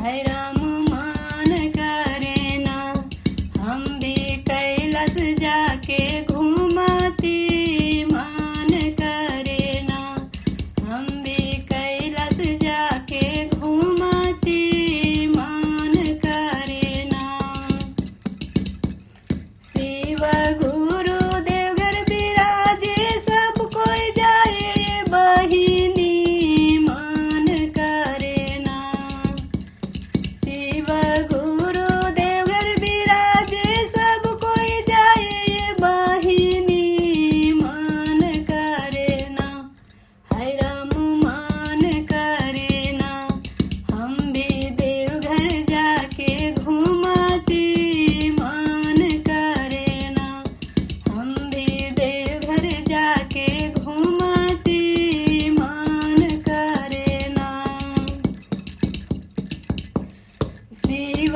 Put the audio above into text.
है राम मान करे ना। हम भी कैलाश जाके घूमती मान करे ना। हम भी कैलाश जाके घूमती मान करे ना। शिव गुरु देवघर विराजे सब कोई जाए बहिनी मान करे ना। शिव गुरु देवघर विराजे सब कोई जाए बहिनी मान करे ना। है राम मान करे ना। हम भी देवघर जाके घूमती मान करे ना। हम भी देवघर जाके घूमती मान करे ना। शिव